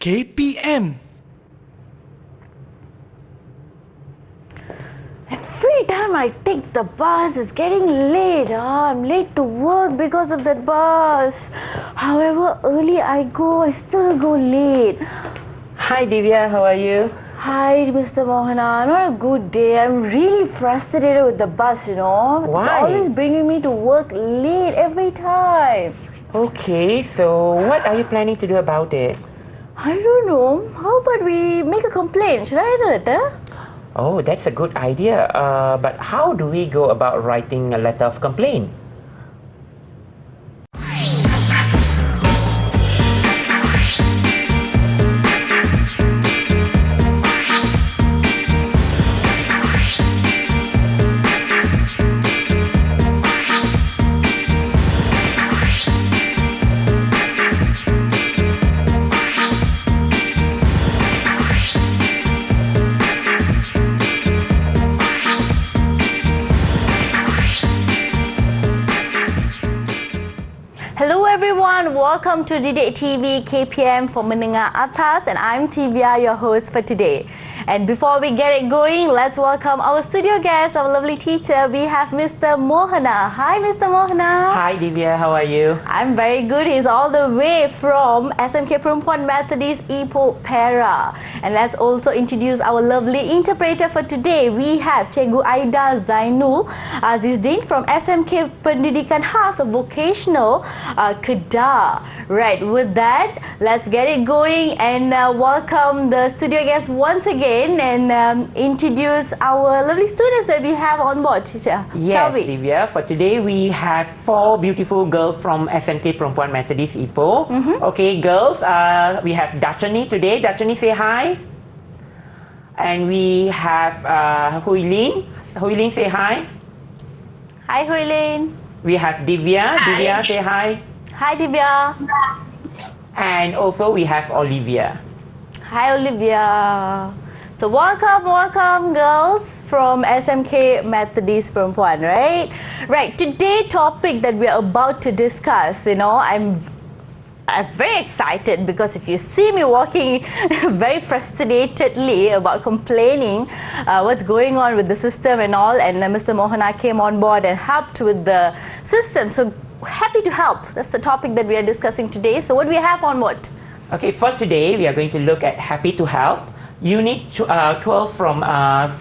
KPM. Every time I take the bus, it's getting late. I'm late to work because of that bus. However early I go, I still go late. Hi Divya, how are you? Hi, Mr. Mohana. Not a good day. I'm really frustrated with the bus, Why? It's always bringing me to work late every time. Okay, so what are you planning to do about it? I don't know. How about we make a complaint? Should I write a letter? Oh, that's a good idea. But how do we go about writing a letter of complaint? Hello everyone, welcome to Didik TV KPM for Menengah Atas, and I'm Tivia, your host for today. And before we get it going, let's welcome our studio guest, our lovely teacher. We have Mr. Mohana. Hi Mr. Mohana. Hi Divya, how are you? I'm very good. He's all the way from SMK Perempuan Methodist Ipoh Perak. And let's also introduce our lovely interpreter for today. We have Cikgu Aida Zainul Azizdin from SMK Pendidikan Khas Vocational Kedah. Right, with that, let's get it going and welcome the studio guests once again and introduce our lovely students that we have on board, teacher. Yes, Shall we? Divya. For today, we have 4 beautiful girls from SMK Perempuan Methodist Ipoh. Okay, girls, we have Dachani today. Dachani, say hi. And we have Huilin. Huilin, say hi. Hi, Huilin. We have Divya. Hi. Divya, say hi. Hi, Divya. And also we have Olivia. Hi, Olivia. So welcome girls from SMK Methodist Perempuan, right? Right, today's topic that we're about to discuss, I'm very excited because if you see me walking very frustratedly about complaining what's going on with the system and all, and Mr. Mohana came on board and helped with the system. So happy to help. That's the topic that we are discussing today. So what do we have on board? Okay, for today, we are going to look at Happy to Help. Unit 12 from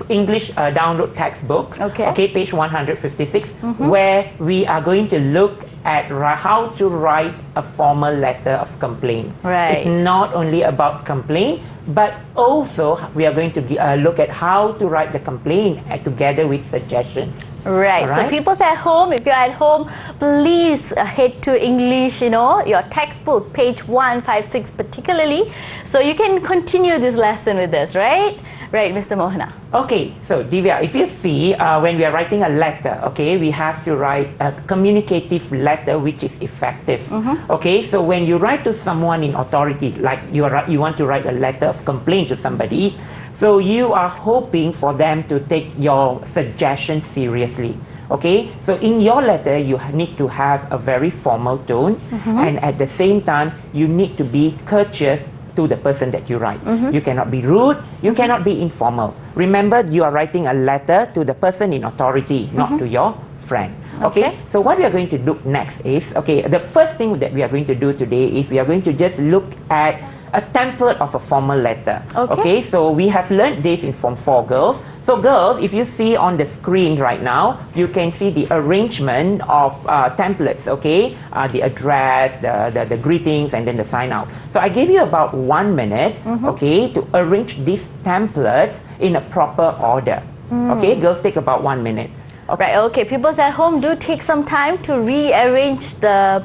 English download textbook. Okay, page 156, where we are going to look at how to write a formal letter of complaint. Right. It's not only about complaint, but also we are going to look at how to write the complaint together with suggestions. Right. So people at home, if you're at home, please head to English, your textbook, page 156 particularly, so you can continue this lesson with us, right? Right, Mr. Mohana. Okay, so Divya, if you see, when we are writing a letter, okay, we have to write a communicative letter which is effective. Okay, so when you write to someone in authority, like you want to write a letter of complaint to somebody, so you are hoping for them to take your suggestion seriously. Okay, so in your letter, you need to have a very formal tone, and at the same time, you need to be courteous to the person that you write. You cannot be rude, you cannot be informal. Remember, you are writing a letter to the person in authority, not to your friend. Okay, so what we are going to do next is, the first thing that we are going to do today is we are going to just look at a template of a formal letter. Okay, so we have learned this in Form 4, girls. So girls, if you see on the screen right now, you can see the arrangement of templates, the address, the greetings, and then the sign out. So I gave you about 1 minute, to arrange these templates in a proper order. Okay, girls, take about 1 minute. Right, okay, people at home, do take some time to rearrange the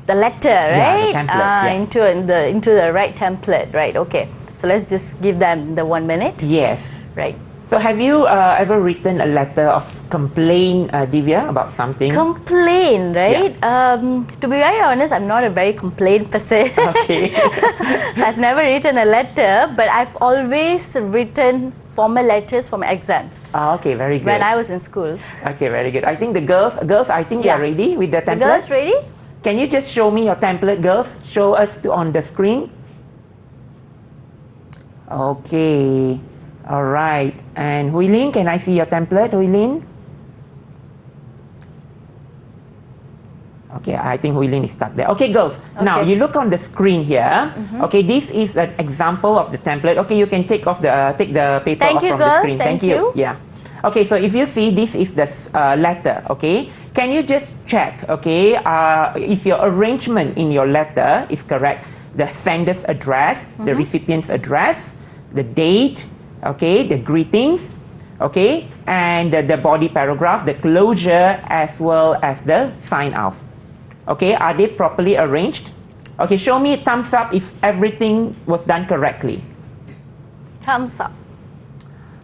letter, right? Yeah, the template, into the right template, right? Okay, so let's just give them the 1 minute. Yes. Right. So have you ever written a letter of complaint, Divya, about something? Complain, right? To be very honest, I'm not a very complaint person. Okay. So I've never written a letter, but I've always written formal letters for my exams. Okay, very good. When I was in school. Okay, very good. I think the girls, I think you are ready with the template. The girls ready? Can you just show me your template, girls? Show us on the screen. Okay. All right. And Huilin, can I see your template, Huilin? Okay, I think Huilin is stuck there. Okay, girls. Okay. Now you look on the screen here. Okay, this is an example of the template. Okay, you can take the paper Thank off you, from girls. the screen. Thank you. Yeah. Okay, so if you see, this is the letter. Okay, can you just check? Okay, if your arrangement in your letter is correct, the sender's address, the recipient's address, the date, okay, the greetings, okay, and the body paragraph, the closure, as well as the sign off. Okay, are they properly arranged? Okay, show me a thumbs up if everything was done correctly. Thumbs up.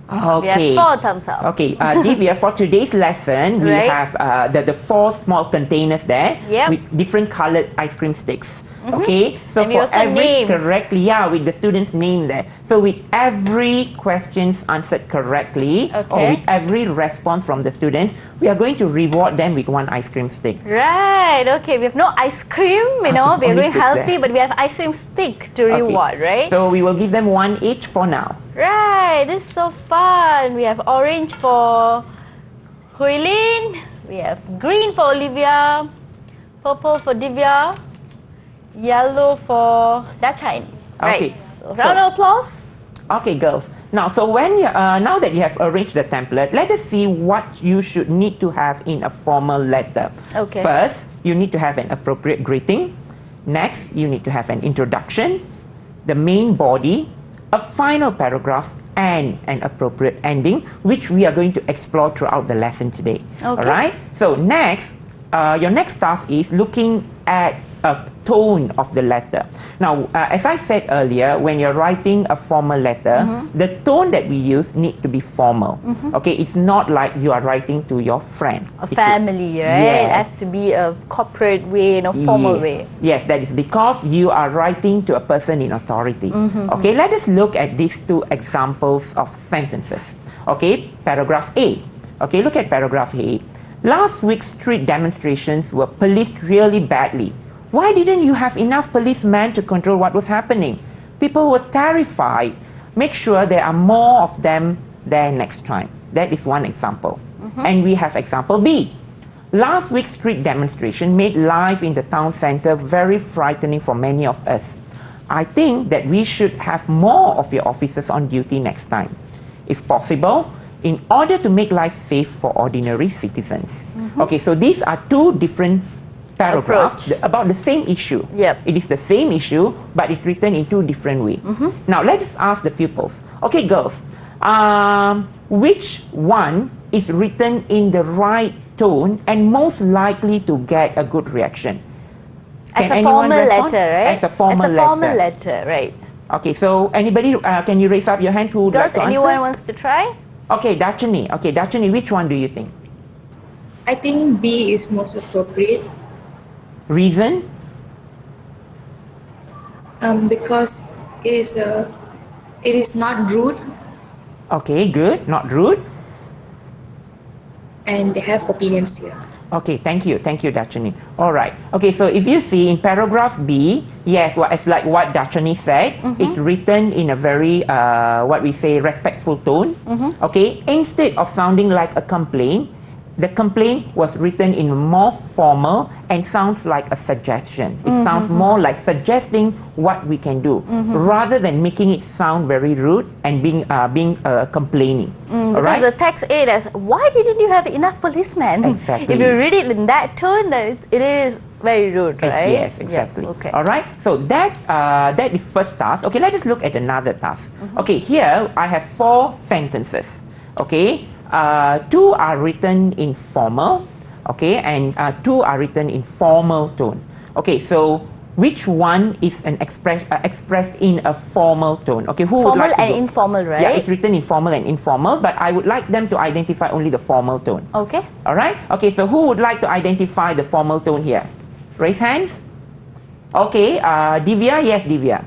Okay. We have 4 thumbs up. Okay, Divya, for today's lesson, we Right. have the 4 small containers there Yep. with different colored ice cream sticks. Okay, so And we for also every names. correctly, yeah, with the student's name there. So with every questions answered correctly, or Okay. with every response from the students, we are going to reward them with 1 ice cream stick. Right, okay, we have no ice cream, you know, Okay, we're only going sticks healthy, there. but we have ice cream stick to reward, right? So we will give them 1 each for now. Right, this is so fun. We have orange for Huilin, we have green for Olivia, purple for Divya, yellow for Dachine. Right, Okay. so round of applause. Okay, girls. Now, so when you, now that you have arranged the template, let us see what you should need to have in a formal letter. Okay. First, you need to have an appropriate greeting. Next, you need to have an introduction, the main body, a final paragraph, and an appropriate ending, which we are going to explore throughout the lesson today. Okay. All right? So next, your next task is looking at a tone of the letter. Now, as I said earlier, when you're writing a formal letter, the tone that we use need to be formal. Okay, it's not like you are writing to your friend. A family, right? It has to be a corporate way, formal way. Yes, that is because you are writing to a person in authority. Okay, let us look at these 2 examples of sentences. Okay, paragraph A. Okay, look at paragraph A. Last week's street demonstrations were policed really badly. Why didn't you have enough policemen to control what was happening? People were terrified. Make sure there are more of them there next time. That is one example. And we have example B. Last week's street demonstration made life in the town center very frightening for many of us. I think that we should have more of your officers on duty next time. If possible, in order to make life safe for ordinary citizens. Okay, so these are 2 different paragraphs about the same issue. Yep. It is the same issue, but it's written in 2 different ways. Now, let us ask the pupils. Okay, girls, which one is written in the right tone and most likely to get a good reaction? As Can a anyone formal respond? letter, right? As a formal letter, right? Okay, so anybody, can you raise up your hands who would Girls, like to anyone answer? wants to try? Okay, Dachini. Okay, Dachini, which one do you think? I think B is most appropriate Reason? because it is not rude Okay, good. Not rude. and they have opinions here. Okay, thank you, Dachini. All right. Okay, so if you see in paragraph B, yes, it's like what Dachini said. It's written in a very, what we say, respectful tone. Okay, instead of sounding like a complaint, the complaint was written in more formal and sounds like a suggestion. It sounds more like suggesting what we can do, rather than making it sound very rude and being complaining. All Because right? the text A is, why didn't you have enough policemen? Exactly. If you read it in that tone, then it is very rude, right? Yes, exactly. Yeah, okay. All right. So that is first task. Okay, let us look at another task. Okay, here I have 4 sentences. Okay, 2 are written in formal. Okay, and 2 are written in formal tone. Okay, so which one is expressed in a formal tone? Okay, who would Formal like to and go? informal, right? Yeah, it's written in formal and informal, but I would like them to identify only the formal tone. Okay. All right. Okay, so who would like to identify the formal tone here? Raise hands. Okay, Divya. Yes, Divya.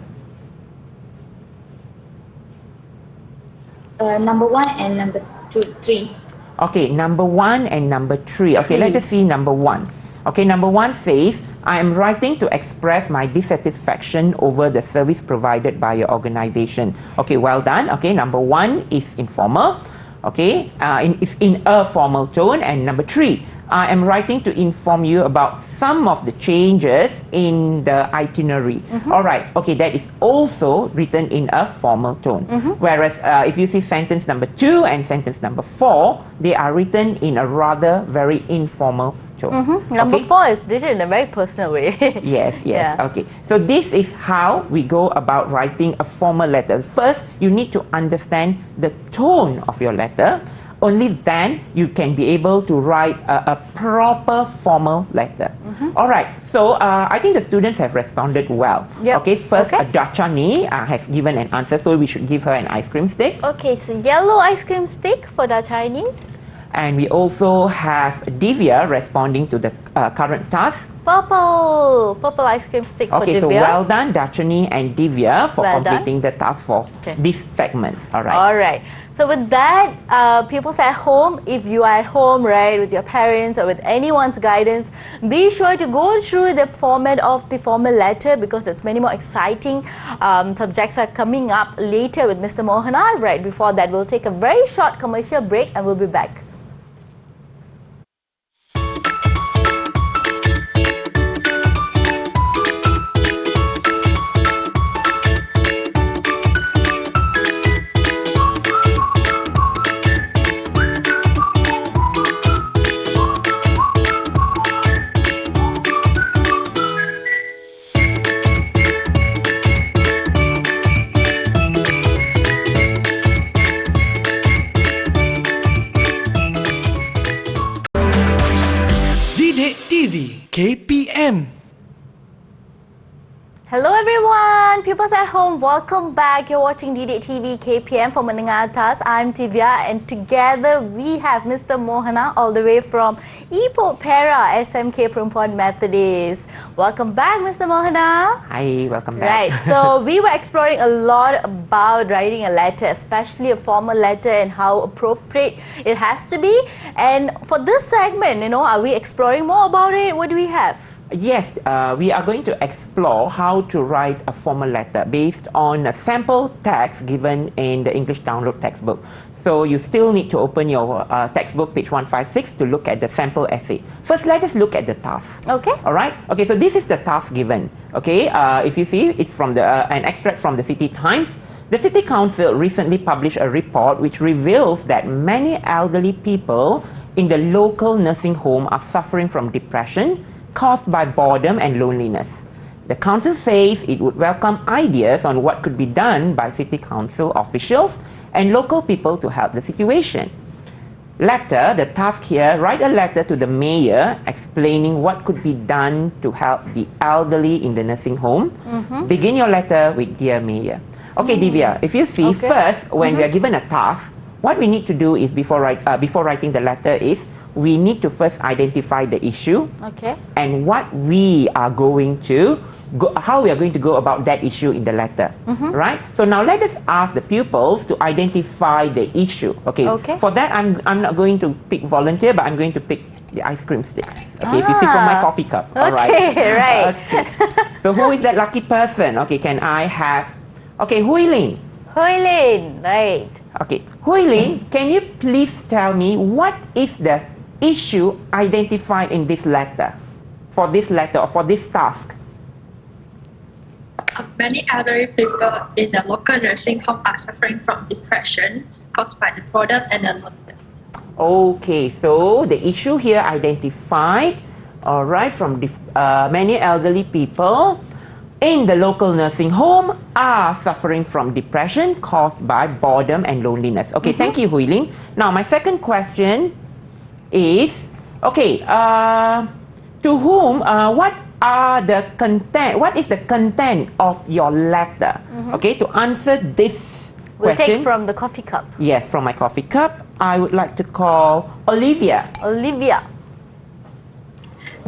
Number 1 and number 3. Okay, number 1 and number 3. Okay, let us see number 1. Okay, number 1 says, I am writing to express my dissatisfaction over the service provided by your organization. Okay, well done. Okay, number 1 is informal. Okay, it's in a formal tone. And number 3, I am writing to inform you about some of the changes in the itinerary. All right, okay, that is also written in a formal tone. Whereas if you see sentence number 2 and sentence number 4, they are written in a rather very informal tone. Number Okay? 4 is written in a very personal way. Yes, Yeah. okay. So this is how we go about writing a formal letter. First, you need to understand the tone of your letter. Only then you can be able to write a proper formal letter. All right, so I think the students have responded well. Yep. Okay, first Okay. Dachani has given an answer, so we should give her an ice cream stick. Okay, so yellow ice cream stick for the Chinese. And we also have Divya responding to the current task. Purple ice cream stick for Okay, Divya. so well done Dachani and Divya for Well done. completing the task for Okay. this segment. All right. All right. So with that, people at home, if you are at home, right, with your parents or with anyone's guidance, be sure to go through the format of the formal letter because there's many more exciting subjects are coming up later with Mr. Mohana. Right before that, we'll take a very short commercial break and we'll be back. Didik TV KPM. Hello everyone, pupils at home, welcome back. You're watching Didik TV KPM for Menengah Atas. I'm Tivia and together we have Mr. Mohana all the way from Ipoh Perak SMK Perempuan Methodist. Welcome back Mr. Mohana. Hi, welcome back. Right, so we were exploring a lot about writing a letter, especially a formal letter and how appropriate it has to be. And for this segment, are we exploring more about it? What do we have? Yes, we are going to explore how to write a formal letter based on a sample text given in the English download textbook. So you still need to open your textbook, page 156, to look at the sample essay. First, let us look at the task. Okay. All right. Okay, so this is the task given. Okay, if you see, it's from an extract from the City Times. The City Council recently published a report which reveals that many elderly people in the local nursing home are suffering from depression caused by boredom and loneliness. The council says it would welcome ideas on what could be done by City Council officials and local people to help the situation. Letter, the task here, write a letter to the mayor explaining what could be done to help the elderly in the nursing home. Begin your letter with Dear Mayor. Okay, Divya, if you see, Okay. first, when we are given a task, what we need to do is before writing the letter is we need to first identify the issue Okay. and what we are going to how we are going to go about that issue in the letter, right? So now let us ask the pupils to identify the issue. Okay. Okay. For that, I'm not going to pick volunteer, but I'm going to pick the ice cream sticks. Okay. If you see from my coffee cup. All right. Okay, right. Okay. So who is that lucky person? Okay. Can I have? Okay, Huilin. Huilin, right. Okay, Huilin, can you please tell me what is the issue identified in this letter? For this letter or for this task? Many elderly people in the local nursing home are suffering from depression caused by the boredom and the loneliness. Okay, so the issue here identified, all right, from many elderly people in the local nursing home are suffering from depression caused by boredom and loneliness. Okay, thank you, Huilin. Now, my second question is, okay, to whom, what is the content of your letter? Okay, to answer this We'll question. take from the coffee cup. Yes, from my coffee cup, I would like to call Olivia. Olivia.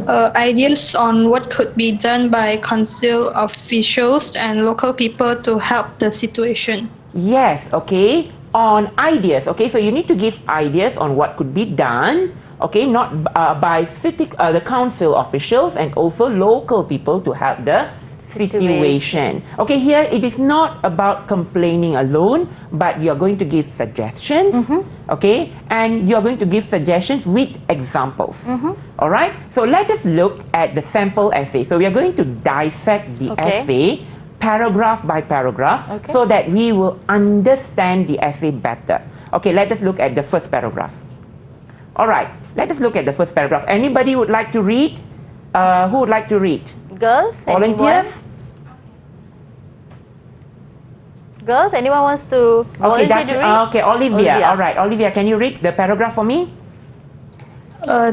Ideas on what could be done by council officials and local people to help the situation. Yes, okay, on ideas. Okay, so you need to give ideas on what could be done okay, not by the council officials and also local people to help the situation. Okay, here it is not about complaining alone, but you are going to give suggestions, okay, and you are going to give suggestions with examples. All right, so let us look at the sample essay. So we are going to dissect the essay paragraph by paragraph so that we will understand the essay better. Okay, let us look at the first paragraph. All right, let us look at the first paragraph. Anybody would like to read? Who would like to read? Girls? Volunteers? Girls, anyone wants to volunteer to read? Okay, Olivia. All right, Olivia, can you read the paragraph for me?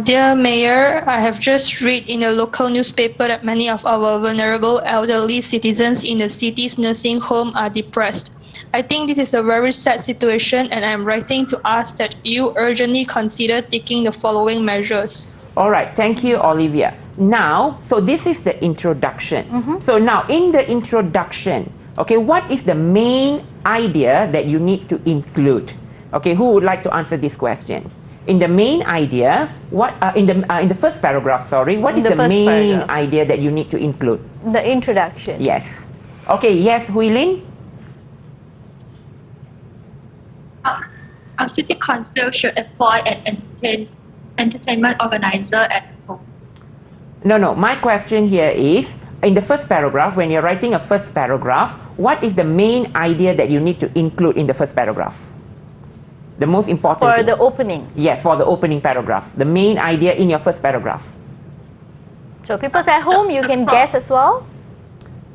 Dear Mayor, I have just read in a local newspaper that many of our vulnerable elderly citizens in the city's nursing home are depressed. I think this is a very sad situation, and I am writing to ask that you urgently consider taking the following measures. All right, thank you, Olivia. Now, so this is the introduction. So now, in the introduction, okay, what is the main idea that you need to include? Okay, who would like to answer this question? In the main idea, what in the first paragraph, sorry, what is the main idea that you need to include? The introduction. Yes. Okay, yes, Huilin? A city council should employ an entertainment organizer at home. No, my question here is, in the first paragraph, when you're writing a first paragraph, what is the main idea that you need to include in the first paragraph? The most important For thing. the opening. Yes, for the opening paragraph. The main idea in your first paragraph. So people at home, you can guess as well.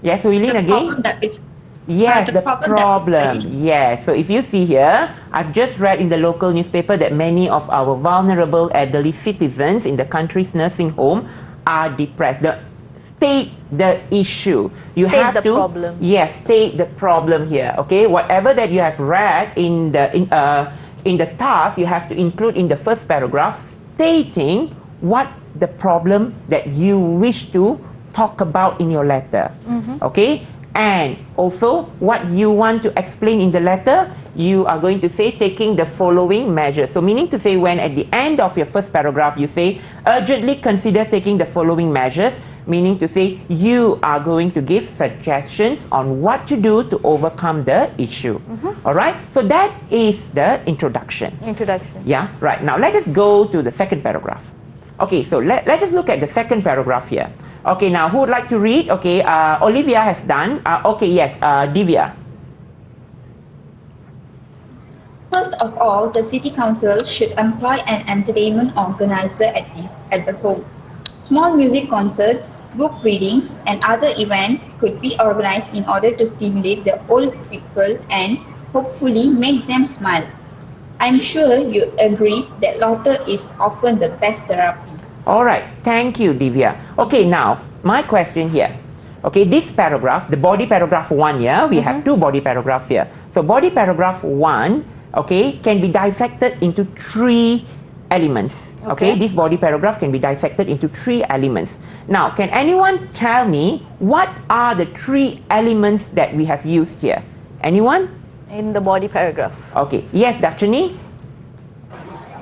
Yes, Huilin again? Yes, the problem. Yes, so if you see here, I've just read in the local newspaper that many of our vulnerable elderly citizens in the country's nursing home are depressed. State the issue. You State have the to problem. Yes, state the problem here. Okay, whatever that you have read in the task, you have to include in the first paragraph, stating what the problem that you wish to talk about in your letter. Okay, and also what you want to explain in the letter, you are going to say taking the following measures. So meaning to say, when at the end of your first paragraph you say urgently consider taking the following measures, meaning to say you are going to give suggestions on what to do to overcome the issue. All right, so that is the introduction. Yeah, right. Now let us go to the second paragraph. Okay, so let us look at the second paragraph here. Okay, now who would like to read? Okay, Olivia has done. Okay, yes, Divya. First of all, the city council should employ an entertainment organizer at the home. Small music concerts, book readings, and other events could be organized in order to stimulate the old people and hopefully make them smile. I'm sure you agree that laughter is often the best therapy. All right, thank you, Divya. Okay, now my question here. Okay, this paragraph, the body paragraph 1 here, we have two body paragraphs here. So body paragraph 1, okay, can be dissected into 3 elements. Okay, this body paragraph can be dissected into 3 elements. Now, can anyone tell me what are the 3 elements that we have used here? Anyone? In the body paragraph. Okay, yes, Dachini?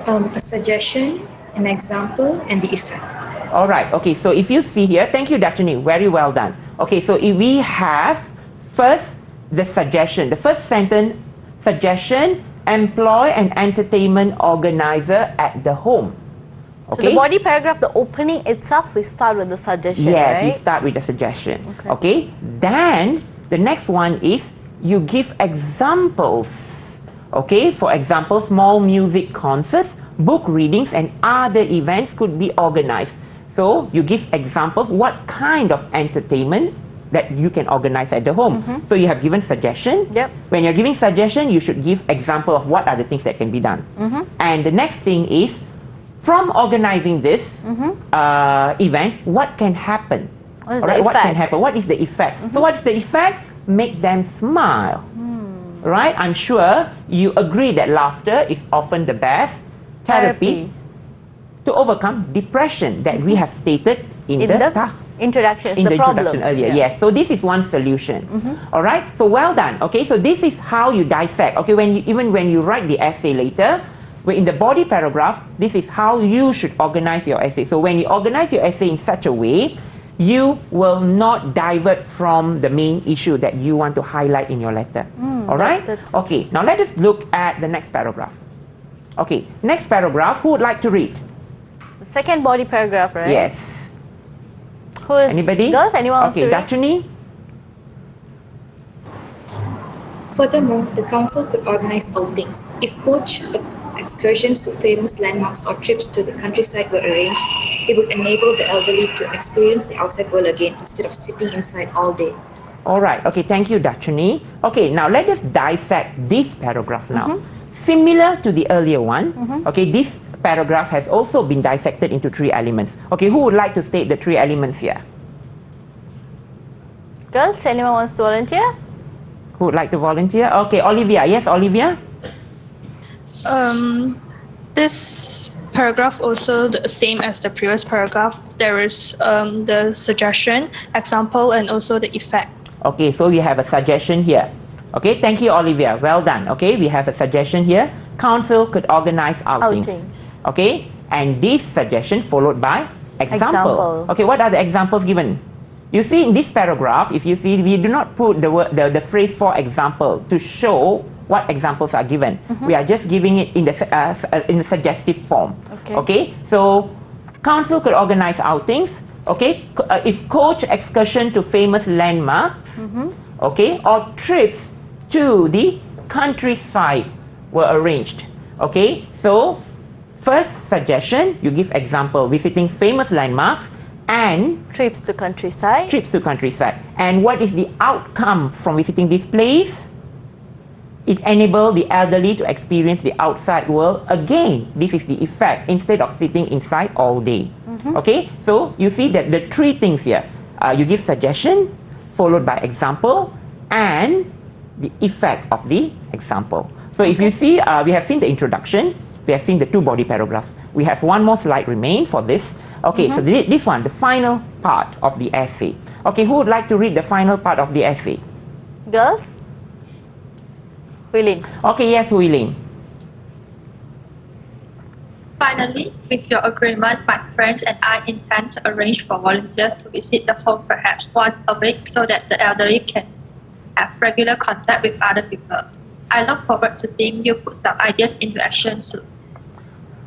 A suggestion, an example, and the effect. All right, okay, so if you see here, thank you, Dachini, very well done. Okay, so if we have first the suggestion, the first sentence, suggestion, employ an entertainment organizer at the home. Okay? So the body paragraph, the opening itself, we start with the suggestion, yes, right? we start with the suggestion. Okay, then the next one is you give examples. Okay, for example, small music concerts, book readings, and other events could be organized. So you give examples what kind of entertainment that you can organize at the home. So you have given suggestion. Yep. When you're giving suggestion, you should give example of what are the things that can be done. And the next thing is, from organizing this event, what can happen? What is All the right, what can effect? happen? What is the effect? So what's the effect? Make them smile. Right? I'm sure you agree that laughter is often the best therapy to overcome depression that we have stated in the introduction. in the problem. introduction earlier. Yes. So this is one solution. All right. So well done. Okay. So this is how you dissect. Okay. Even when you write the essay later, in the body paragraph, this is how you should organize your essay. So when you organize your essay in such a way, you will not divert from the main issue that you want to highlight in your letter. All right? Okay, now let us look at the next paragraph. Okay, next paragraph, who would like to read? The second body paragraph, right? Yes. Who's Anybody? Girls? Anyone wants to Okay, read? Dachuni? Furthermore, the council could organize outings. If coach excursions to famous landmarks or trips to the countryside were arranged, it would enable the elderly to experience the outside world again instead of sitting inside all day. All right, okay, thank you, Dachuni. Okay, now let us dissect this paragraph now. Similar to the earlier one, okay, this paragraph has also been dissected into 3 elements. Okay, who would like to state the 3 elements here? Girls, anyone wants to volunteer? Who would like to volunteer? Okay, Olivia. Yes, Olivia? This paragraph also the same as the previous paragraph. There is the suggestion, example, and also the effect. Okay, so we have a suggestion here. Okay, thank you, Olivia. Well done. Okay, we have a suggestion here. Council could organize outings. Okay, and this suggestion followed by example. Okay, what are the examples given? You see in this paragraph, if you see, we do not put the phrase for example to show what examples are given. We are just giving it in the suggestive form. Okay, so council could organize outings. Okay, if coach excursion to famous landmarks, okay, or trips to the countryside were arranged. Okay, so first suggestion, you give example, visiting famous landmarks and Trips to countryside. trips to countryside. And what is the outcome from visiting this place? It enables the elderly to experience the outside world again. This is the effect, instead of sitting inside all day. Okay, so you see that the 3 things here. You give suggestion, followed by example, and the effect of the example. So if you see, we have seen the introduction, we have seen the 2 body paragraphs. We have 1 more slide remain for this. Okay, so this one, the final part of the essay. Okay, who would like to read the final part of the essay? Girls? Huilin. Okay, yes, Huilin. Finally, with your agreement, my friends and I intend to arrange for volunteers to visit the home perhaps once a week so that the elderly can have regular contact with other people. I look forward to seeing you put some ideas into action soon.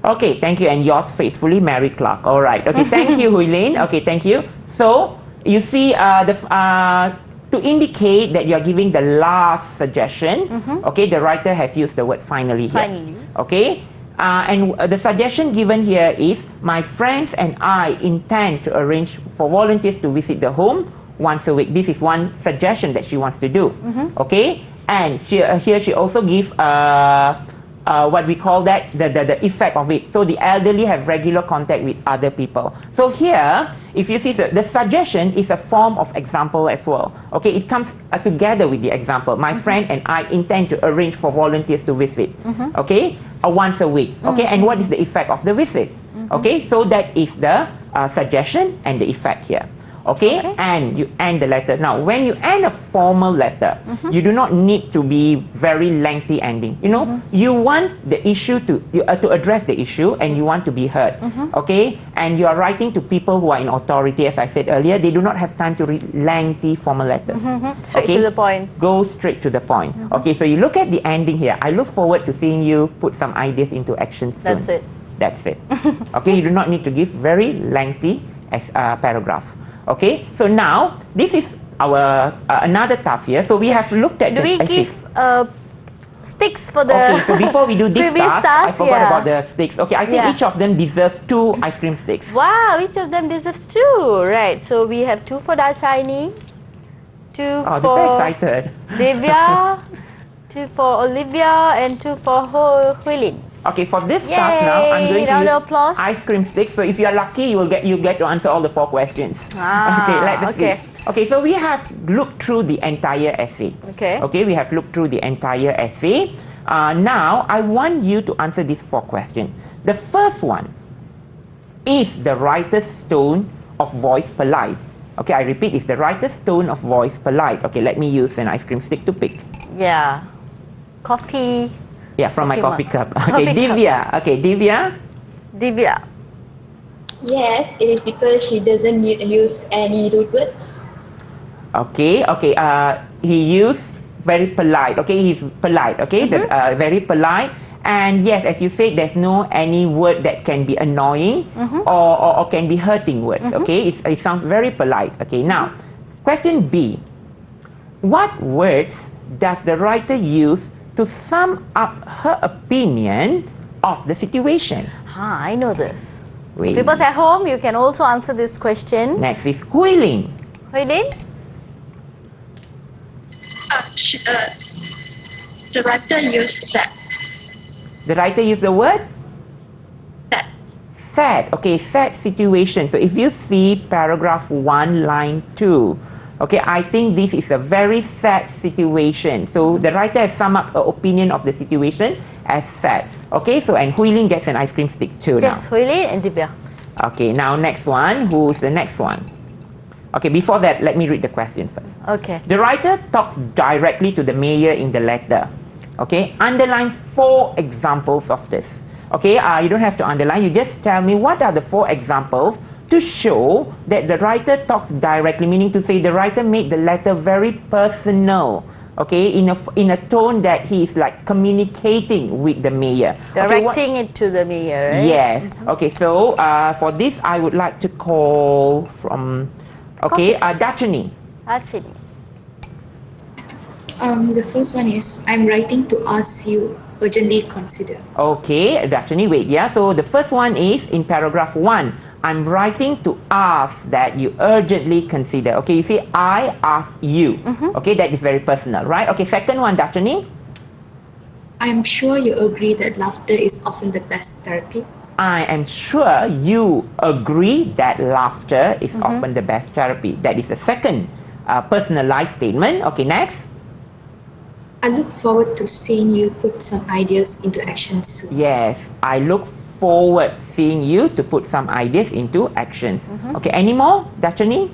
Okay, thank you. And yours faithfully, Mary Clark. All right. Okay, thank you, Huilin. Okay, thank you. So, you see, to indicate that you are giving the last suggestion, okay, the writer has used the word finally here. Finally. Okay, and the suggestion given here is, my friends and I intend to arrange for volunteers to visit the home once a week. This is one suggestion that she wants to do. Okay, and here she also gives what we call that the effect of it. So the elderly have regular contact with other people. So here, if you see the suggestion is a form of example as well. Okay, it comes together with the example. My friend and I intend to arrange for volunteers to visit. Okay, once a week. Okay, and what is the effect of the visit? Okay, so that is the suggestion and the effect here. Okay, and you end the letter. Now, when you end a formal letter, you do not need to be very lengthy ending. You know, you want the issue to address the issue, and you want to be heard. Okay, and you are writing to people who are in authority, as I said earlier. They do not have time to read lengthy formal letters. Straight to the point. Go straight to the point. Okay, so you look at the ending here. I look forward to seeing you put some ideas into action soon. That's it. That's it. Okay, you do not need to give very lengthy paragraph. Okay, so now this is our another task here. So we have looked at Do we give sticks for the okay, so before we do this previous task, I forgot yeah. about the sticks. Okay, I think each of them deserves 2 ice cream sticks. Wow, each of them deserves 2. Right, so we have 2 for Darshini, 2 Oh, for they're so excited. Divya, 2 for Olivia, and 2 for Huilin. Okay, for this task now, I'm going to Round use of applause. ice cream sticks. So if you are lucky, you get to answer all the 4 questions. Okay, let's see. Okay, so we have looked through the entire essay. Okay, we have looked through the entire essay. Now, I want you to answer these 4 questions. The first one, is the writer's tone of voice polite? Okay, I repeat, is the writer's tone of voice polite? Okay, let me use an ice cream stick to pick. Yeah, coffee, Yeah, from my coffee cup. Coffee Okay, cup. Divya. Okay, Divya. Divya. Yes, it is because she doesn't use any rude words. Okay, okay. He used very polite. Okay, he's polite. Okay, very polite. And yes, as you said, there's no any word that can be annoying or can be hurting words. Okay, it sounds very polite. Okay, now, question B. What words does the writer use to sum up her opinion of the situation? I know this. So Wait. people at home, you can also answer this question. Next is Huilin. Huilin? The writer used set. The writer used the word? Set. Sad. Okay, sad situation. So if you see paragraph 1, line 2, okay, I think this is a very sad situation. So the writer has summed up her opinion of the situation as sad. Okay, so and Huilin gets an ice cream stick too now. Yes, Huilin and Divya. Okay, now next one. Who's the next one? Okay, before that, let me read the question first. Okay. The writer talks directly to the mayor in the letter. Okay, underline 4 examples of this. Okay, you don't have to underline, you just tell me what are the 4 examples to show that the writer talks directly, meaning to say the writer made the letter very personal. Okay, in a tone that he is like communicating with the mayor. Directing it to the mayor, right? Yes. Okay, so for this, I would like to call from, okay, Dachini. Actually. The first one is, I'm writing to ask you urgently consider. Okay, Dachini, wait, yeah. So the first one is in paragraph 1. I'm writing to ask that you urgently consider. Okay, you see, I ask you. Okay, that is very personal, right? Okay, second one, Dachini. I am sure you agree that laughter is often the best therapy. I am sure you agree that laughter is often the best therapy. That is the second personalized statement. Okay, next. I look forward to seeing you put some ideas into action soon. Yes, I look forward seeing you to put some ideas into actions. Okay, any more, Dachini?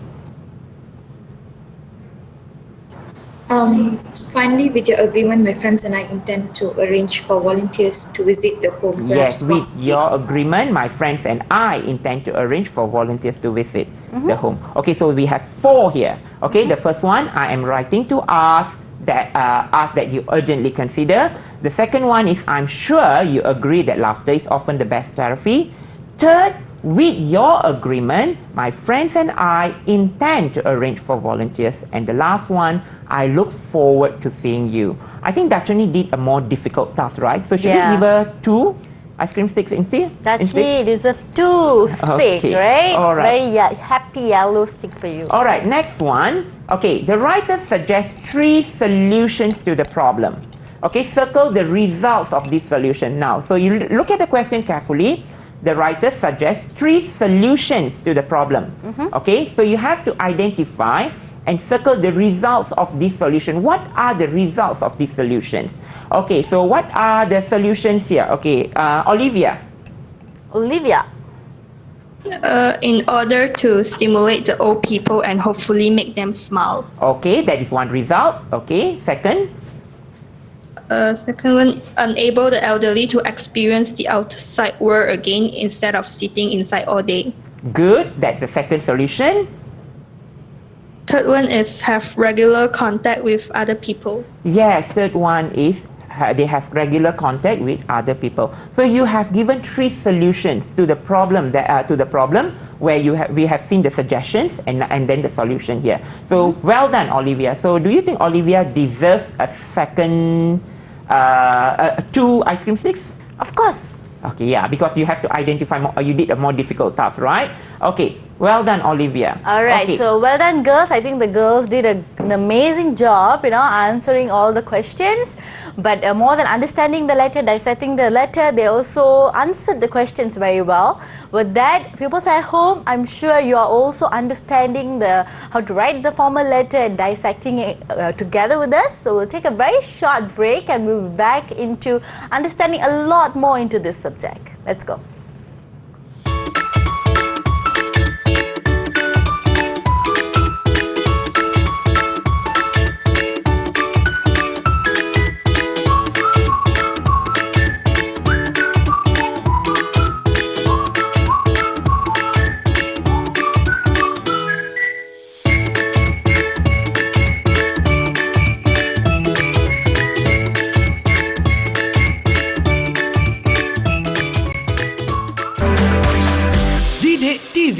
Finally, with your agreement, my friends and I intend to arrange for volunteers to visit the home. Yes, perhaps with once a week. your agreement, my friends and I intend to arrange for volunteers to visit the home. Okay, so we have 4 here. Okay, the first one, I am writing to ask that you urgently consider. The second one is, I'm sure you agree that laughter is often the best therapy. Third, with your agreement, my friends and I intend to arrange for volunteers. And the last one, I look forward to seeing you. I think Dachini did a more difficult task, right? So should we give her 2 ice cream sticks instead? Dachini deserves 2 sticks, Okay. right? All right. Very happy yellow stick for you. All right, next one. Okay, the writer suggests 3 solutions to the problem. Okay, circle the results of this solution now. So you look at the question carefully. The writer suggests 3 solutions to the problem. Okay, so you have to identify and circle the results of this solution. What are the results of these solutions? Okay, so what are the solutions here? Okay, Olivia. Olivia. In order to stimulate the old people and hopefully make them smile. Okay, that is one result. Okay, second. Second one, enable the elderly to experience the outside world again instead of sitting inside all day. Good, that's the second solution. Third one is have regular contact with other people. Yes, third one is they have regular contact with other people. So you have given 3 solutions to the problem where we have seen the suggestions and then the solution here. So well done, Olivia. So do you think Olivia deserves a second 2 ice cream sticks? Of course. Okay, yeah, because you have to identify more, you did a more difficult task, right? Okay, well done, Olivia. All right, okay. so well done, girls. I think the girls did an amazing job, answering all the questions. But more than understanding the letter, dissecting the letter, they also answered the questions very well. With that, pupils at home, I'm sure you are also understanding how to write the formal letter and dissecting it together with us. So we'll take a very short break and we'll be back into understanding a lot more into this subject. Let's go.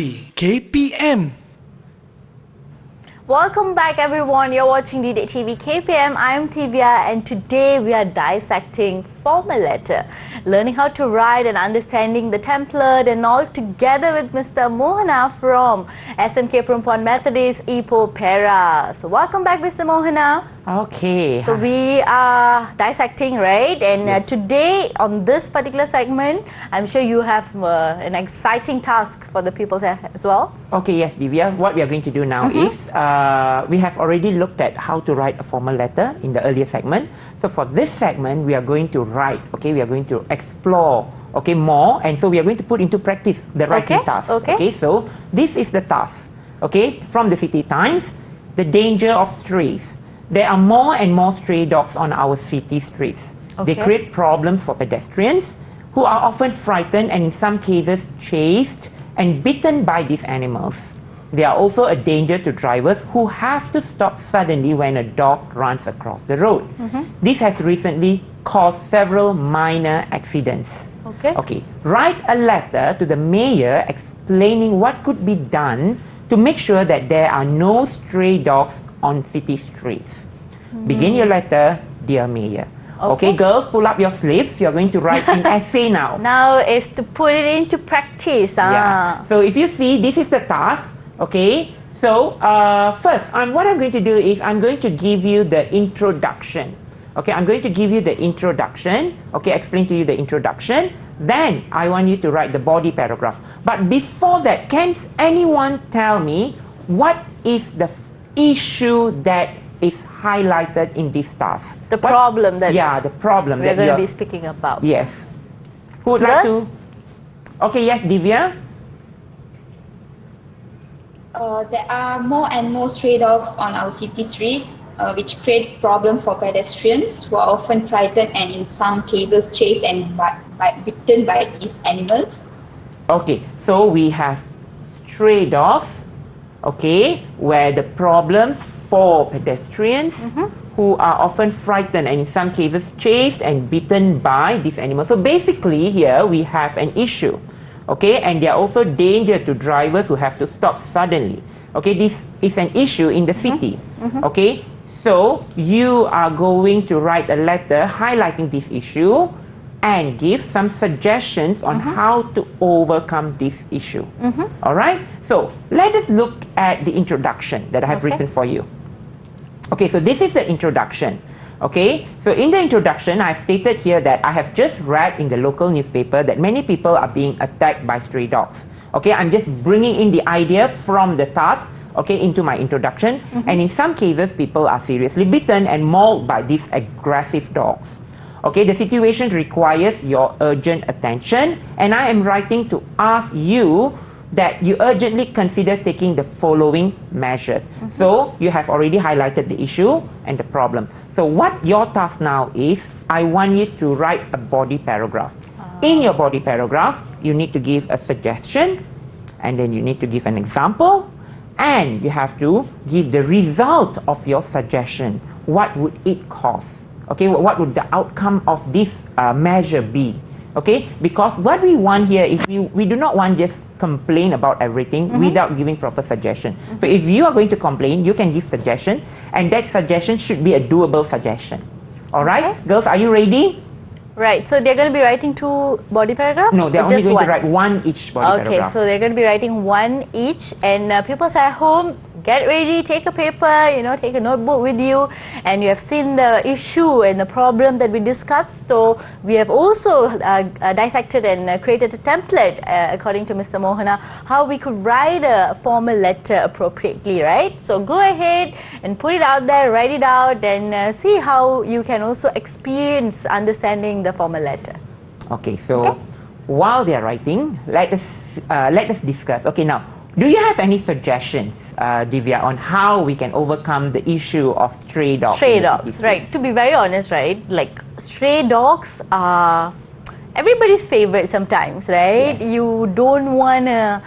TV KPM. Welcome back everyone, you're watching Didik TV KPM. I'm Tivia and today we are dissecting formal letter, learning how to write and understanding the template and all together with Mr. Mohana from SMK Perempuan Methodist Ipoh Perak. So welcome back Mr. Mohana. Okay. So we are dissecting, right? And today on this particular segment, I'm sure you have an exciting task for the people there as well. Okay, yes, Divya. What we are going to do now is we have already looked at how to write a formal letter in the earlier segment. So for this segment, we are going to write. Okay, we are going to explore. Okay, more, and so we are going to put into practice the writing task. Okay, so this is the task. Okay, from the City Times, the danger of strays. There are more and more stray dogs on our city streets. They create problems for pedestrians who are often frightened and in some cases chased and bitten by these animals. They are also a danger to drivers who have to stop suddenly when a dog runs across the road. This has recently caused several minor accidents. Okay. Write a letter to the mayor explaining what could be done to make sure that there are no stray dogs on city streets. Begin your letter, dear mayor. Okay, girls, pull up your sleeves. You're going to write an essay now. Now is to put it into practice. Yeah. So if you see, this is the task. Okay. So first, what I'm going to do is I'm going to give you the introduction. Okay, I'm going to give you the introduction. Okay, explain to you the introduction. Then I want you to write the body paragraph. But before that, can anyone tell me what is the issue that is highlighted in this task? The problem that the problem we're going to be speaking about. Yes. Who would like to? Okay, yes, Divya. There are more and more stray dogs on our city street, which create problem for pedestrians who are often frightened and in some cases chased and bitten by these animals. Okay, so we have stray dogs. Okay, where the problems for pedestrians who are often frightened and in some cases chased and bitten by these animals. So basically here we have an issue. Okay, and there are also danger to drivers who have to stop suddenly. Okay, this is an issue in the city. Okay, so you are going to write a letter highlighting this issue and give some suggestions on how to overcome this issue. All right, so let us look at the introduction that I have written for you. Okay, so this is the introduction. Okay, so in the introduction, I've stated here that I have just read in the local newspaper that many people are being attacked by stray dogs. Okay, I'm just bringing in the idea from the task, okay, into my introduction. And in some cases, people are seriously bitten and mauled by these aggressive dogs. Okay, the situation requires your urgent attention, and I am writing to ask you that you urgently consider taking the following measures. So you have already highlighted the issue and the problem. So what your task now is, I want you to write a body paragraph. In your body paragraph, you need to give a suggestion, and then you need to give an example, and you have to give the result of your suggestion. What would it cause? Okay, what would the outcome of this measure be? Okay, because what we want here is we do not want just complain about everything without giving proper suggestion. So if you are going to complain, you can give suggestion, and that suggestion should be a doable suggestion. All right, girls, are you ready? Right, so they're going to be writing 2 body paragraphs? No, they're only going to write 1 each body paragraph. Okay, so they're going to be writing 1 each, and people at home, get ready, take a paper, take a notebook with you, and you have seen the issue and the problem that we discussed. So we have also dissected and created a template, according to Mr. Mohana, how we could write a formal letter appropriately, right? So go ahead and put it out there, write it out, and see how you can also experience understanding the formal letter. Okay, so while they are writing, let us discuss. Okay, now, do you have any suggestions, Divya, on how we can overcome the issue of stray dogs? Stray dogs, right. To be very honest, right, like stray dogs are everybody's favorite sometimes, right? Yes. You don't want to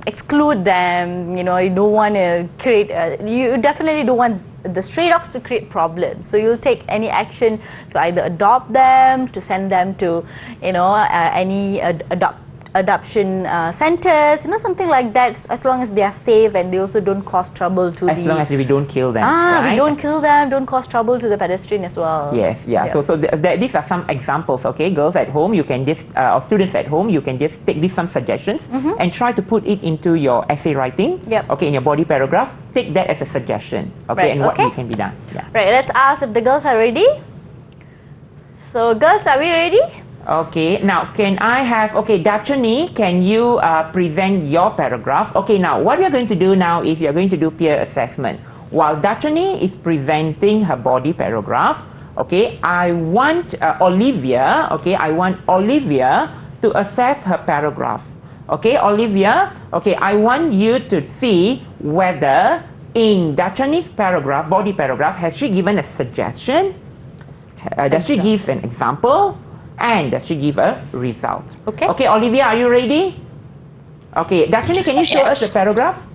exclude them, you don't want to create, you definitely don't want the stray dogs to create problems. So you'll take any action to either adopt them, to send them to, any adoption centers, something like that, as long as they are safe and they also don't cause trouble to As long as we don't kill them, right? we don't kill them, don't cause trouble to the pedestrian as well. Yes, yeah. Yeah. So these are some examples, okay? Girls at home, you can just, or students at home, you can just take these some suggestions and try to put it into your essay writing, Yep. okay, in your body paragraph. Take that as a suggestion, okay, Right, and what okay. can be done. Yeah. Right, let's ask if the girls are ready. So girls, are we ready? Okay, now can I have, okay, Dachani, can you present your paragraph? Okay, now what we are going to do now is we are going to do peer assessment. While Dachani is presenting her body paragraph, okay, I want Olivia to assess her paragraph. Okay, Olivia, okay, I want you to see whether in Dachani's paragraph, body paragraph, has she given a suggestion? Does she give an example? And does she give a result? Okay. Okay, Olivia, are you ready? Okay, Dachani, can you show us the paragraph?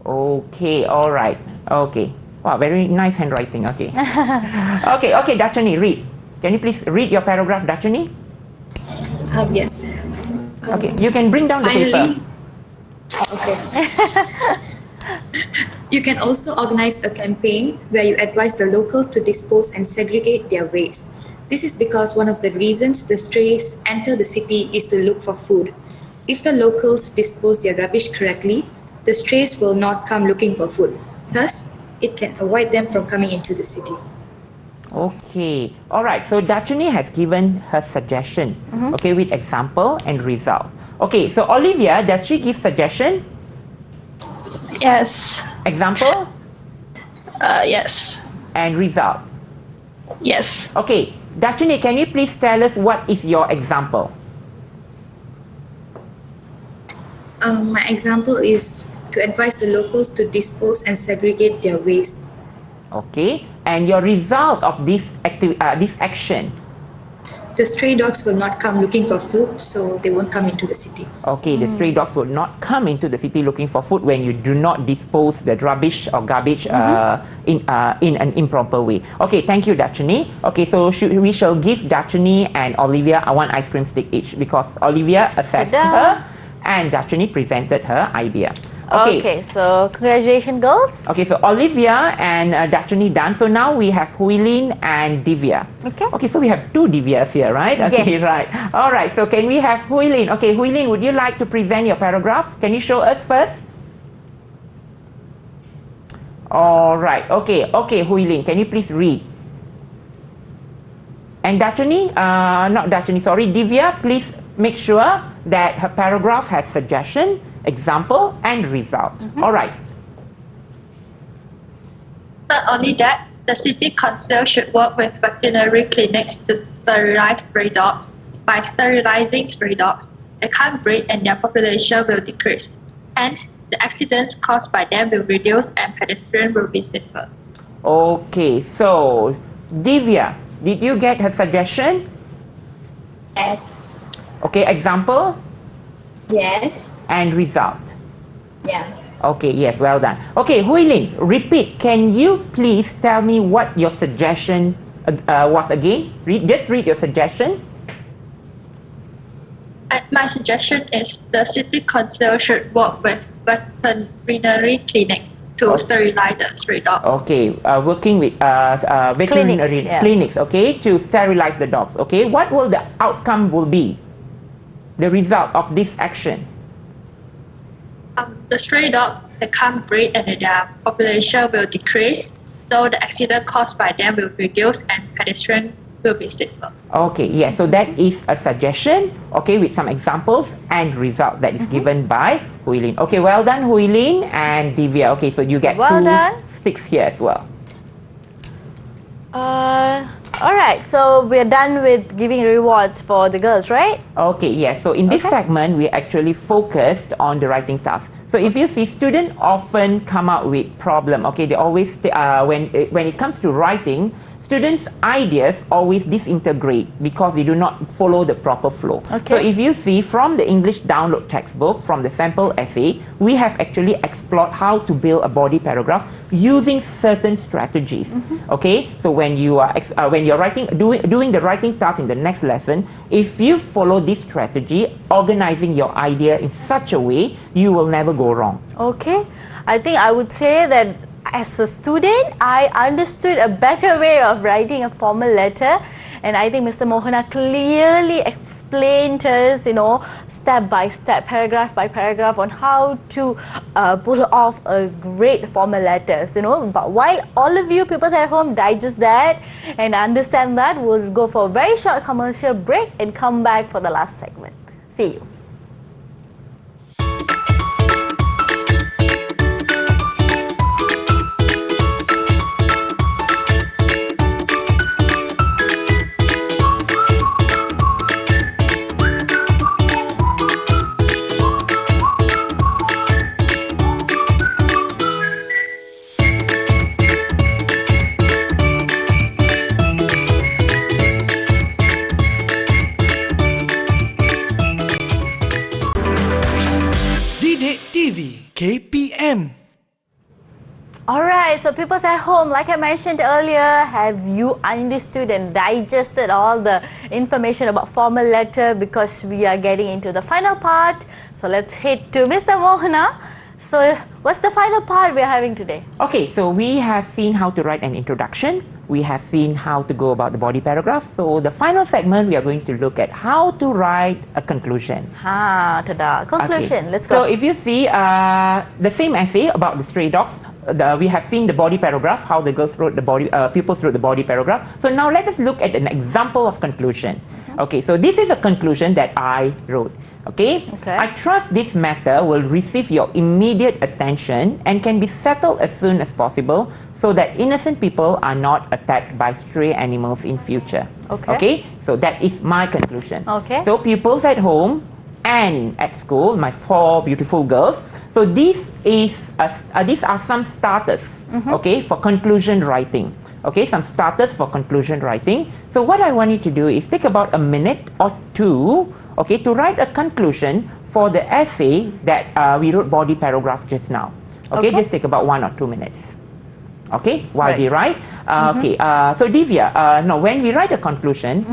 Okay, all right. Okay. Wow, very nice handwriting. Okay. okay, Dachani, read. Can you please read your paragraph, Dachani? Yes. Okay, you can bring down the paper. Okay. You can also organize a campaign where you advise the locals to dispose and segregate their waste. This is because one of the reasons the strays enter the city is to look for food. If the locals dispose their rubbish correctly, the strays will not come looking for food. Thus, it can avoid them from coming into the city. Okay, all right. So Dachani has given her suggestion, okay, with example and result. Okay, so Olivia, does she give suggestion? Yes. Example Yes. and result. Yes. Okay, Dachani, can you please tell us what is your example? My example is to advise the locals to dispose and segregate their waste. Okay, and your result of this action. The stray dogs will not come looking for food, so they won't come into the city. Okay, the stray dogs will not come into the city looking for food when you do not dispose the rubbish or garbage in an improper way. Okay, thank you, Dachani. Okay, so we shall give Dachani and Olivia one ice cream stick each because Olivia assessed her and Dachani presented her idea. Okay, so congratulations, girls. Okay, so Olivia and Dachani done. So now we have Huilin and Divya. Okay, so we have two Divyas here, right? Okay, Yes. right. All right, so can we have Huilin? Okay, Huilin, would you like to present your paragraph? Can you show us first? All right, okay, Huilin, can you please read? And Dachani, not Dachani, sorry, Divya, please make sure that her paragraph has suggestion, example, and result. All right. Not only that, the city council should work with veterinary clinics to sterilize stray dogs. By sterilizing stray dogs, they can't breed and their population will decrease. Hence, the accidents caused by them will reduce and pedestrians will be safer. Okay, so Divya, did you get her suggestion? Yes. Okay, example Yes. and result. Yeah. Okay, yes, well done. Okay, Huilin, repeat. Can you please tell me what your suggestion was again? Just read your suggestion. My suggestion is the city council should work with veterinary clinics to sterilize the stray dogs. Okay, working with veterinary clinics, okay, to sterilize the dogs. Okay, what will the outcome will be? The result of this action? The stray dog, they can't breed and their population will decrease, so the accident caused by them will reduce and pedestrians will be safer. Okay, yes, so that is a suggestion, okay, with some examples and result that is given by Huilin. Okay, well done, Huilin and Divya. Okay, so you get Well two done. sticks here as well. Alright, so we're done with giving rewards for the girls, right? Okay, yes. So in this segment, we actually focused on the writing task. So if you see, students often come out with problem. Okay, they always when it comes to writing, students' ideas always disintegrate because they do not follow the proper flow. Okay. So if you see from the English download textbook, from the sample essay, we have actually explored how to build a body paragraph using certain strategies. Okay, so when you are doing the writing task in the next lesson, if you follow this strategy, organizing your idea in such a way, you will never go wrong. Okay, I think I would say that as a student, I understood a better way of writing a formal letter, and I think Mr. Mohana clearly explained us, step by step, paragraph by paragraph, on how to pull off a great formal letters. But while all of you people at home digest that and understand that, we'll go for a very short commercial break and come back for the last segment. See you. KPM. Alright, so people at home, like I mentioned earlier, have you understood and digested all the information about formal letter? Because we are getting into the final part. So let's head to Mr. Mohana. So what's the final part we're having today? Okay, so we have seen how to write an introduction. We have seen how to go about the body paragraph. So the final segment, we are going to look at how to write a conclusion. Tada. Conclusion, Okay. let's go. So if you see the same essay about the stray dogs, we have seen the body paragraph, how the girls wrote the body, pupils wrote the body paragraph. So now let us look at an example of conclusion. Okay, so this is a conclusion that I wrote. Okay? I trust this matter will receive your immediate attention and can be settled as soon as possible so that innocent people are not attacked by stray animals in future. Okay? So that is my conclusion. Okay. So pupils at home and at school, my 4 beautiful girls. So these are some starters, okay, for conclusion writing. Okay, some starters for conclusion writing. So what I want you to do is take about a minute or two, okay, to write a conclusion for the essay that we wrote body paragraph just now. Okay, just take about 1 or 2 minutes. Okay, while they write. So Divya, no, when we write a conclusion,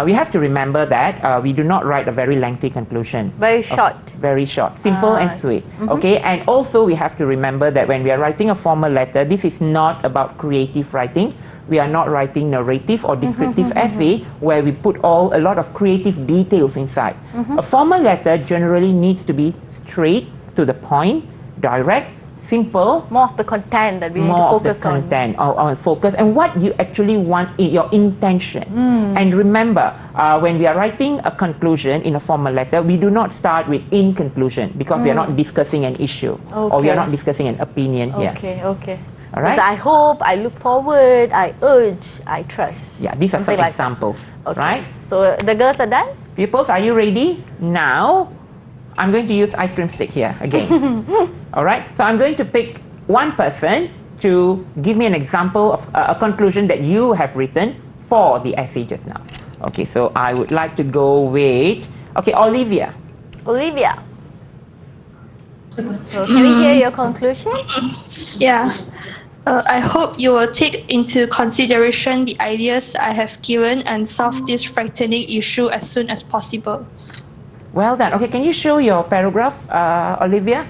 we have to remember that we do not write a very lengthy conclusion. Very short. Very short, simple and sweet. Okay, and also we have to remember that when we are writing a formal letter, this is not about creative writing. We are not writing narrative or descriptive essay where we put a lot of creative details inside. A formal letter generally needs to be straight to the point, direct, simple. More of the content that we need to focus on. Focus and what you actually want, your intention. And remember, when we are writing a conclusion in a formal letter, we do not start with in conclusion because we are not discussing an issue or we are not discussing an opinion here. Okay. All right? So I hope, I look forward, I urge, I trust. Yeah, these are some like examples. Okay. Right? So the girls are done? Pupils, are you ready? Now, I'm going to use ice cream stick here again. All right? So I'm going to pick one person to give me an example of a conclusion that you have written for the essay just now. Okay, so I would like to go with, Olivia. Olivia. So can we hear your conclusion? Yeah. I hope you will take into consideration the ideas I have given and solve this frightening issue as soon as possible. Well done. Okay, can you show your paragraph, Olivia?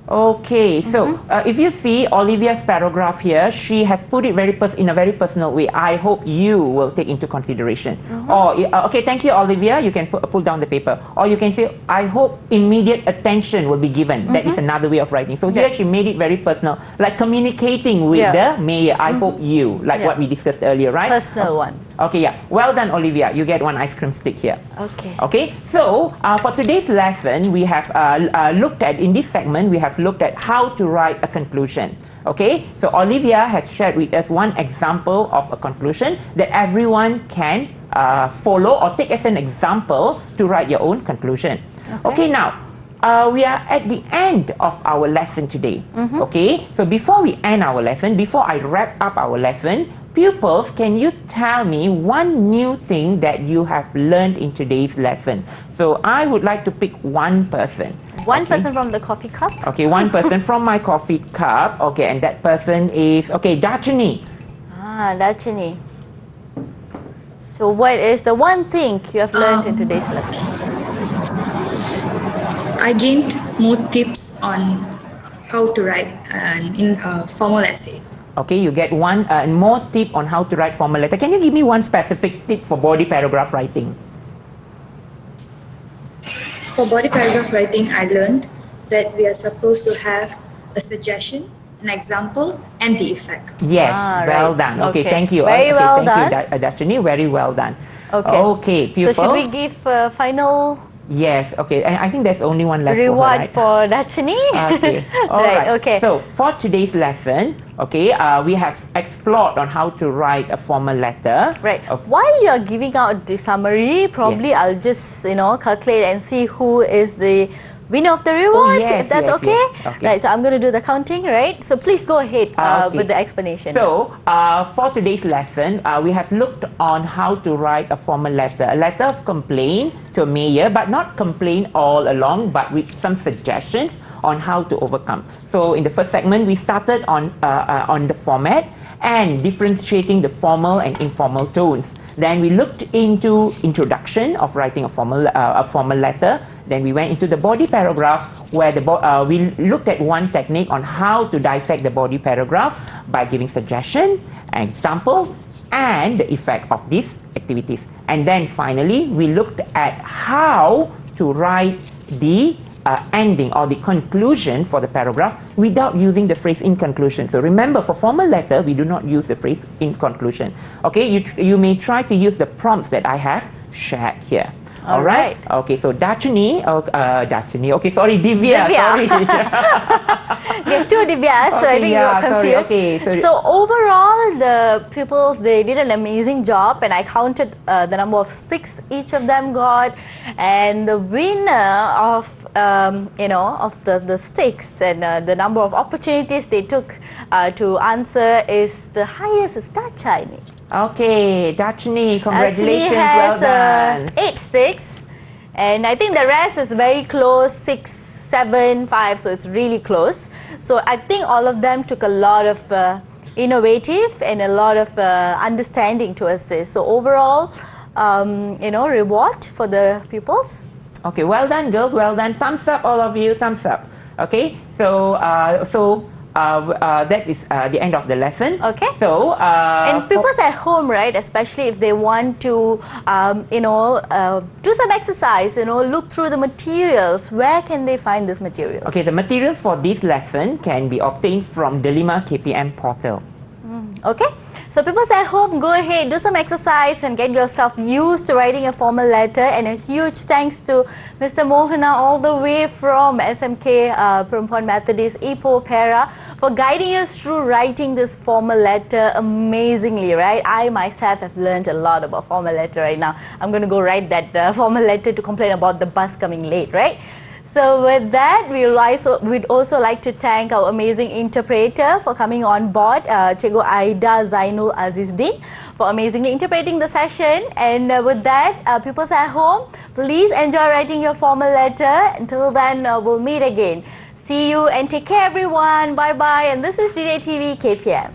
Okay, so if you see Olivia's paragraph here, she has put it in a very personal way. I hope you will take into consideration. Or, okay, thank you, Olivia. You can pull down the paper. Or you can say, I hope immediate attention will be given. That is another way of writing. So here she made it very personal, like communicating with the mayor. I hope you, like what we discussed earlier, right? Personal one. Okay, yeah. Well done, Olivia. You get one ice cream stick here. Okay. Okay, so for today's lesson, we have looked at, in this segment, we have looked at how to write a conclusion. Okay, so Olivia has shared with us one example of a conclusion that everyone can follow or take as an example to write your own conclusion. Okay, now, we are at the end of our lesson today. Okay, so before we end our lesson, before I wrap up our lesson, pupils, can you tell me one new thing that you have learned in today's lesson? So I would like to pick one person. One person from the coffee cup. Okay, one person from my coffee cup. Okay, and that person is, okay, Dachini. Dachini. So what is the one thing you have learned in today's lesson? I gained more tips on how to write in a formal essay. Okay, you get one more tip on how to write formal letter. Can you give me one specific tip for body paragraph writing? For body paragraph writing, I learned that we are supposed to have a suggestion, an example, and the effect. Yes, well right. done. Okay, Okay. thank you. Very well thank done. you, Dachini. Very well done. Okay. Okay, pupils. So should we give final Yes, okay. And I think there's only one left reward for her, right? for Dachini? Okay. All Right, right. okay. So for today's lesson, okay, we have explored on how to write a formal letter. Right. Okay. While you are giving out the summary, probably I'll just calculate and see who is the winner of the reward. yes, if that's yes, okay. yes. Okay. Right. So I'm going to do the counting. Right. So please go ahead Okay. with the explanation. So, for today's lesson, we have looked on how to write a formal letter. A letter of complaint to a mayor, but not complaint all along, but with some suggestions on how to overcome. So, in the first segment, we started on the format and differentiating the formal and informal tones. Then we looked into introduction of writing a formal letter. Then we went into the body paragraph where we looked at one technique on how to dissect the body paragraph by giving suggestion, example, and the effect of these activities. And then finally, we looked at how to write the ending or the conclusion for the paragraph without using the phrase in conclusion. So remember, for formal letter, we do not use the phrase in conclusion. Okay, you may try to use the prompts that I have shared here. All right. Okay, so Dachini, okay, sorry, Divya. Sorry. We have two Divyas, so I think you are confused. Sorry. So overall, the people, they did an amazing job, and I counted the number of sticks each of them got, and the winner of the sticks and the number of opportunities they took to answer is the highest is Dachini. Okay, Dachini, congratulations, Actually has well done. 8 sticks, and I think the rest is very close, 6, 7, 5, so it's really close. So I think all of them took a lot of innovative and a lot of understanding towards this. So overall, reward for the pupils. Okay, well done, girls, well done. Thumbs up, all of you, thumbs up. Okay, so that is the end of the lesson. Okay. So And pupils at home, right, especially if they want to, do some exercise, look through the materials, where can they find this material? okay, the material for this lesson can be obtained from Delima KPM portal. Okay, so people at home, go ahead, do some exercise and get yourself used to writing a formal letter. And a huge thanks to Mr. Mohana all the way from SMK Perempuan Methodist Ipoh Perak for guiding us through writing this formal letter amazingly, right? I myself have learned a lot about formal letter right now. I'm going to go write that formal letter to complain about the bus coming late, right? So with that, we'd also like to thank our amazing interpreter for coming on board, Cikgu Aida Zainul Azizdin, for amazingly interpreting the session. And with that, pupils at home, please enjoy writing your formal letter. Until then, we'll meet again. See you and take care, everyone. Bye-bye. And this is DD TV KPM.